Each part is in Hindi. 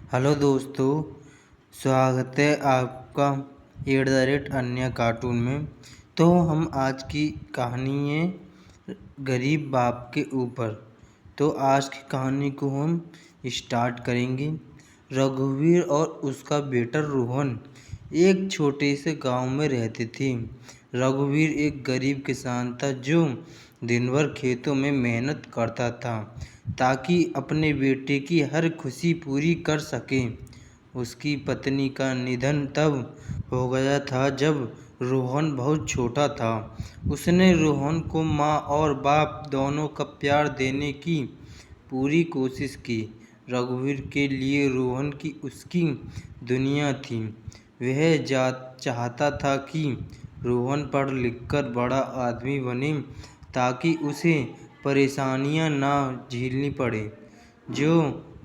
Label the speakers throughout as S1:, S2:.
S1: हेलो दोस्तों, स्वागत है आपका @अन्य कार्टून में। तो हम आज की कहानी है गरीब बाप के ऊपर। तो आज की कहानी को हम स्टार्ट करेंगे। रघुवीर और उसका बेटा रोहन एक छोटे से गांव में रहते थे। रघुवीर एक गरीब किसान था जो दिन भर खेतों में मेहनत करता था ताकि अपने बेटे की हर खुशी पूरी कर सके। उसकी पत्नी का निधन तब हो गया था जब रोहन बहुत छोटा था। उसने रोहन को माँ और बाप दोनों का प्यार देने की पूरी कोशिश की। रघुवीर के लिए रोहन की उसकी दुनिया थी। वह चाहता था कि रोहन पढ़ लिखकर बड़ा आदमी बने ताकि उसे परेशानियां ना झेलनी पड़े जो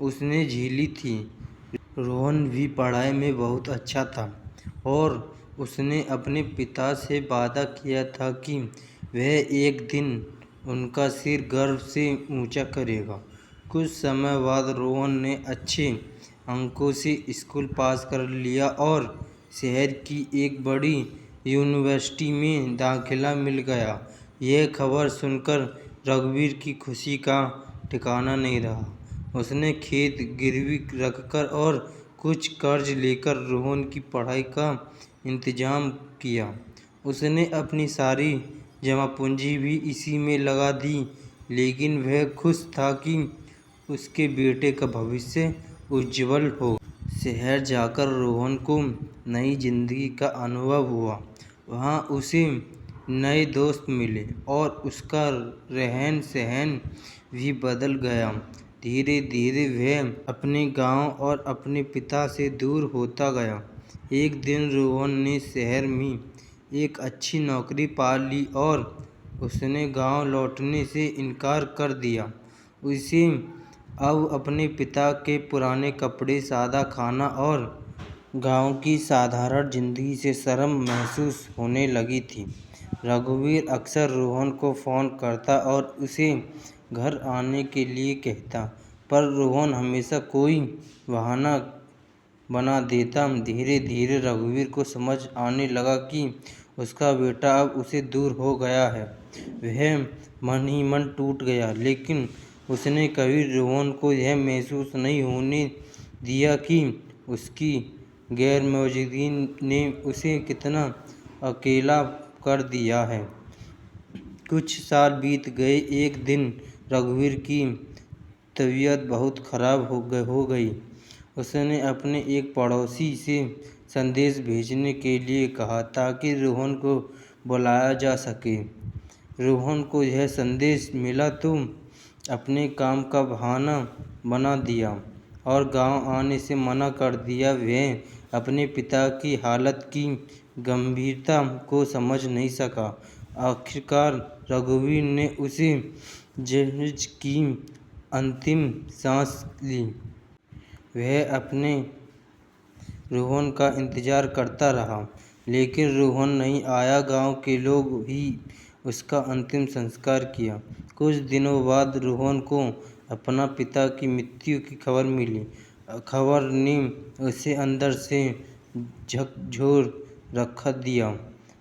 S1: उसने झेली थी। रोहन भी पढ़ाई में बहुत अच्छा था और उसने अपने पिता से वादा किया था कि वह एक दिन उनका सिर गर्व से ऊंचा करेगा। कुछ समय बाद रोहन ने अच्छे अंकों से स्कूल पास कर लिया और शहर की एक बड़ी यूनिवर्सिटी में दाखिला मिल गया। यह खबर सुनकर रघुवीर की खुशी का ठिकाना नहीं रहा। उसने खेत गिरवी रखकर और कुछ कर्ज लेकर रोहन की पढ़ाई का इंतजाम किया। उसने अपनी सारी जमा पूंजी भी इसी में लगा दी, लेकिन वह खुश था कि उसके बेटे का भविष्य उज्जवल हो। शहर जाकर रोहन को नई जिंदगी का अनुभव हुआ। वहाँ उसे नए दोस्त मिले और उसका रहन सहन भी बदल गया। धीरे धीरे वह अपने गांव और अपने पिता से दूर होता गया। एक दिन रोहन ने शहर में एक अच्छी नौकरी पा ली और उसने गांव लौटने से इनकार कर दिया। उसे अब अपने पिता के पुराने कपड़े, सादा खाना और गांव की साधारण जिंदगी से शर्म महसूस होने लगी थी। रघुवीर अक्सर रोहन को फ़ोन करता और उसे घर आने के लिए कहता, पर रोहन हमेशा कोई बहाना बना देता। धीरे धीरे रघुवीर को समझ आने लगा कि उसका बेटा अब उसे दूर हो गया है। वह मन ही मन टूट गया, लेकिन उसने कभी रोहन को यह महसूस नहीं होने दिया कि उसकी गैर मौजूदगी ने उसे कितना अकेला कर दिया है। कुछ साल बीत गए। एक दिन रघुवीर की तबीयत बहुत खराब हो गई। उसने अपने एक पड़ोसी से संदेश भेजने के लिए कहा ताकि रोहन को बुलाया जा सके। रोहन को यह संदेश मिला तो अपने काम का बहाना बना दिया और गांव आने से मना कर दिया। वह अपने पिता की हालत की गंभीरता को समझ नहीं सका। आखिरकार रघुवीर ने उसे जज की अंतिम सांस ली। वह अपने रोहन का इंतजार करता रहा, लेकिन रोहन नहीं आया। गांव के लोग ही उसका अंतिम संस्कार किया। कुछ दिनों बाद रोहन को अपना पिता की मृत्यु की खबर मिली। खबर ने उसे अंदर से झकझोर रख दिया।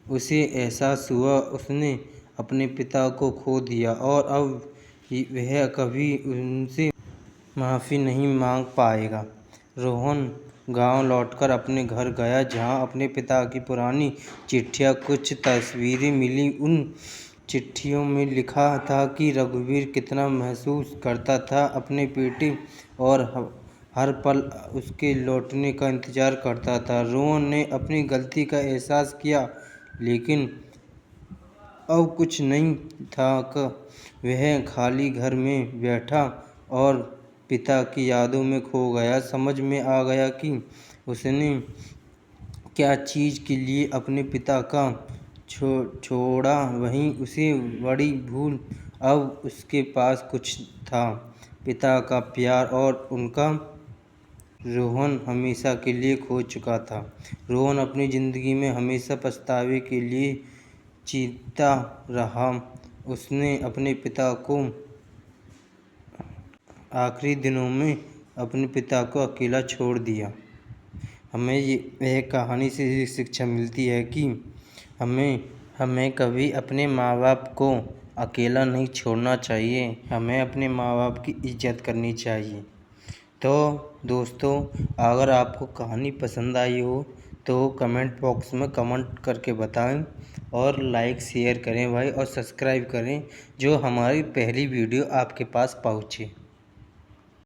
S1: उसे एहसास हुआ उसने अपने पिता को खो दिया और अब वह कभी उनसे माफ़ी नहीं मांग पाएगा। रोहन गांव लौटकर अपने घर गया, जहां अपने पिता की पुरानी चिट्ठियां, कुछ तस्वीरें मिली। उन चिट्ठियों में लिखा था कि रघुवीर कितना महसूस करता था अपने बेटे और हर पल उसके लौटने का इंतजार करता था। रोहन ने अपनी गलती का एहसास किया, लेकिन अब कुछ नहीं था। वह खाली घर में बैठा और पिता की यादों में खो गया। समझ में आ गया कि उसने क्या चीज़ के लिए अपने पिता का छोड़ा, वहीं उसे बड़ी भूल। अब उसके पास कुछ था, पिता का प्यार, और उनका रोहन हमेशा के लिए खो चुका था। रोहन अपनी ज़िंदगी में हमेशा पछतावे के लिए जीता रहा। उसने अपने पिता को आखिरी दिनों में अपने पिता को अकेला छोड़ दिया। हमें यह कहानी से शिक्षा मिलती है कि हमें कभी अपने माँ बाप को अकेला नहीं छोड़ना चाहिए। हमें अपने माँ बाप की इज़्ज़त करनी चाहिए। तो दोस्तों, अगर आपको कहानी पसंद आई हो तो कमेंट बॉक्स में कमेंट करके बताएं और लाइक शेयर करें भाई, और सब्सक्राइब करें जो हमारी पहली वीडियो आपके पास पहुँचे।